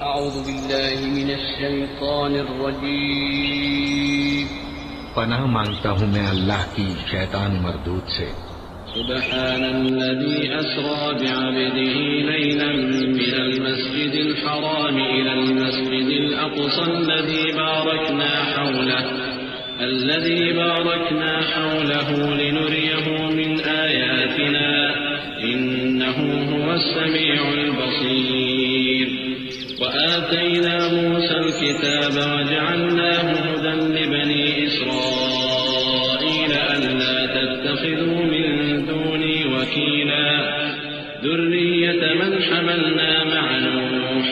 أعوذ بالله من الشيطان الرجيم پناہ مانگتا ہوں میں اللہ کی شیطان مردود سے۔ سبحان الذي أسرى بعبده ليلا من المسجد الحرام إلى المسجد الأقصى الذي باركنا حوله لنريه من آياتنا إنه هو السميع البصير وآتينا موسى الكتاب وجعلناه هدى لبني إسرائيل ألا تتخذوا من دوني وكيلا ذرية من حملنا مع نوح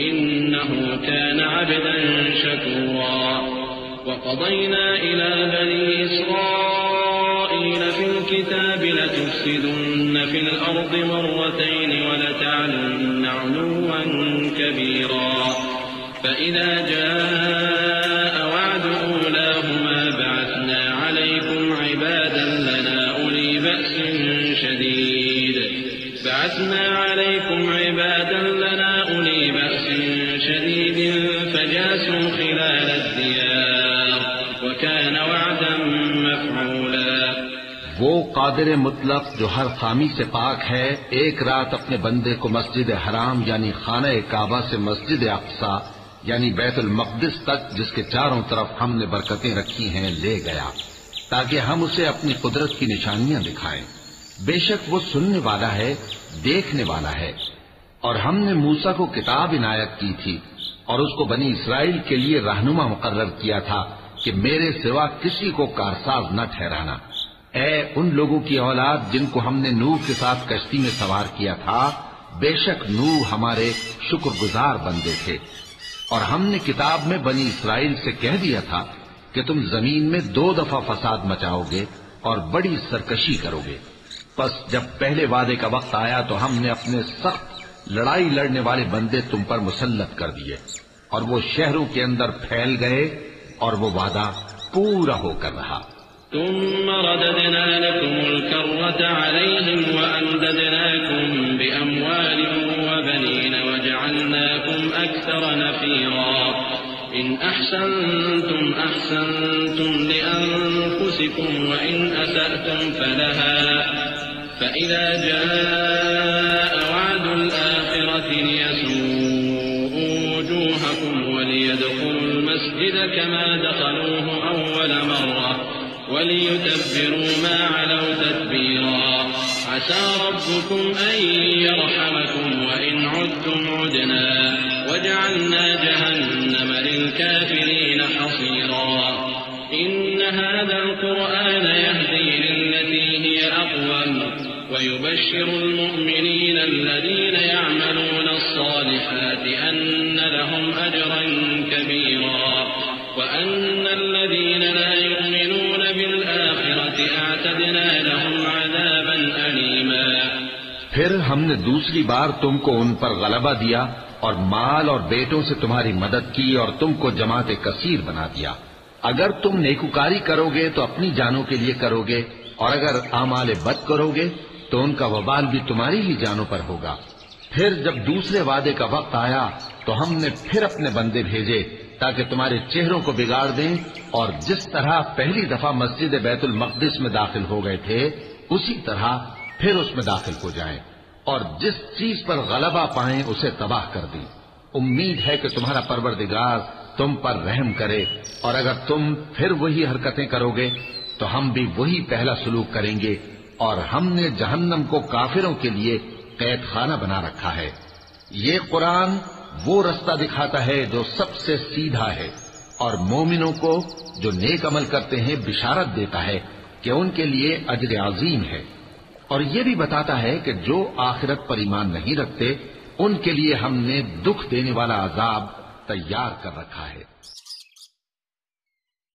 إنه كان عبدا شكورا وقضينا إلى بني إسرائيل في الكتاب لتفسدن في الأرض مرتين ولتعلن علوا كبيرا فإذا جاء وعد أولاهما بعثنا عليكم عبادا لنا أولي بأس شديد فجاسوا خلال الديار وكان وعدا مفعولا۔ وہ قادر مطلق جو ہر خامی سے پاک ہے، ایک رات اپنے بندے کو مسجد حرام یعنی خانہ کعبہ سے مسجد اقصی یعنی بیت المقدس تک، جس کے چاروں طرف ہم نے برکتیں رکھی ہیں، لے گیا تاکہ ہم اسے اپنی قدرت کی نشانیاں دکھائیں۔ بے شک وہ سننے والا ہے، دیکھنے والا ہے۔ اور ہم نے موسیٰ کو کتاب عنایت کی تھی اور اس کو بنی اسرائیل کے لیے رہنما مقرر کیا تھا کہ میرے سوا کسی کو کارساز نہ ٹھہرانا۔ اے ان لوگوں کی اولاد جن کو ہم نے نوح کے ساتھ کشتی میں سوار کیا تھا، بے شک نوح ہمارے شکر گزار بندے تھے۔ اور ہم نے کتاب میں بنی اسرائیل سے کہہ دیا تھا کہ تم زمین میں 2 دفعہ فساد مچاؤ گے اور بڑی سرکشی کرو گے۔ پس جب پہلے وعدے کا وقت آیا تو ہم نے اپنے سخت لڑائی لڑنے والے بندے تم پر مسلط کر دیے اور وہ شہروں کے اندر پھیل گئے اور وہ وعدہ پورا ہو کر رہا۔ ثم رددنا لكم الكرة عليهم وأمددناكم بأموال وبنين وجعلناكم أكثر نفيرا إن أحسنتم أحسنتم لأنفسكم وإن أسأتم فلها فإذا جاء وعد الآخرة ليسوءوا وجوهكم وليدخلوا المسجد كما دخلوه أول مرة وليتبروا ما علوا تتبيرا عسى ربكم أن يرحمكم وإن عدتم عدنا وجعلنا جهنم للكافرين حصيرا إن هذا القرآن يهدي للتي هي أقوم ويبشر المؤمنين الذين يعملون الصالحات أن لهم أجرا كبيرا وأن الذين لا يؤمنون بالآخرة أعتدنا لهم عذابا أليما۔ پھر ہم نے دوسری بار تم کو ان پر غلبہ دیا اور مال اور بیٹوں سے تمہاری مدد کی اور تم کو جماعت کثیر بنا دیا۔ اگر تم نیکوکاری کرو گے تو اپنی جانوں کے لیے کرو گے، اور اگر اعمال بد کرو گے تو ان کا وبال بھی تمہاری ہی جانوں پر ہوگا۔ پھر جب دوسرے وعدے کا وقت آیا تو ہم نے پھر اپنے بندے بھیجے تاکہ تمہارے چہروں کو بگاڑ دیں، اور جس طرح پہلی دفعہ مسجد بیت المقدس میں داخل ہو گئے تھے اسی طرح پھر اس میں داخل ہو جائیں، اور جس چیز پر غلبہ پائیں اسے تباہ کر دیں۔ امید ہے کہ تمہارا پروردگار تم پر رحم کرے، اور اگر تم پھر وہی حرکتیں کرو گے تو ہم بھی وہی پہلا سلوک کریں گے، اور ہم نے جہنم کو کافروں کے لیے قید خانہ بنا رکھا ہے۔ یہ قرآن وہ رستہ دکھاتا ہے جو سب سے سیدھا ہے، اور مومنوں کو جو نیک عمل کرتے ہیں بشارت دیتا ہے کہ ان کے لیے اجر عظیم ہے، اور یہ بھی بتاتا ہے کہ جو آخرت پر ایمان نہیں رکھتے ان کے لیے ہم نے دکھ دینے والا عذاب تیار کر رکھا ہے۔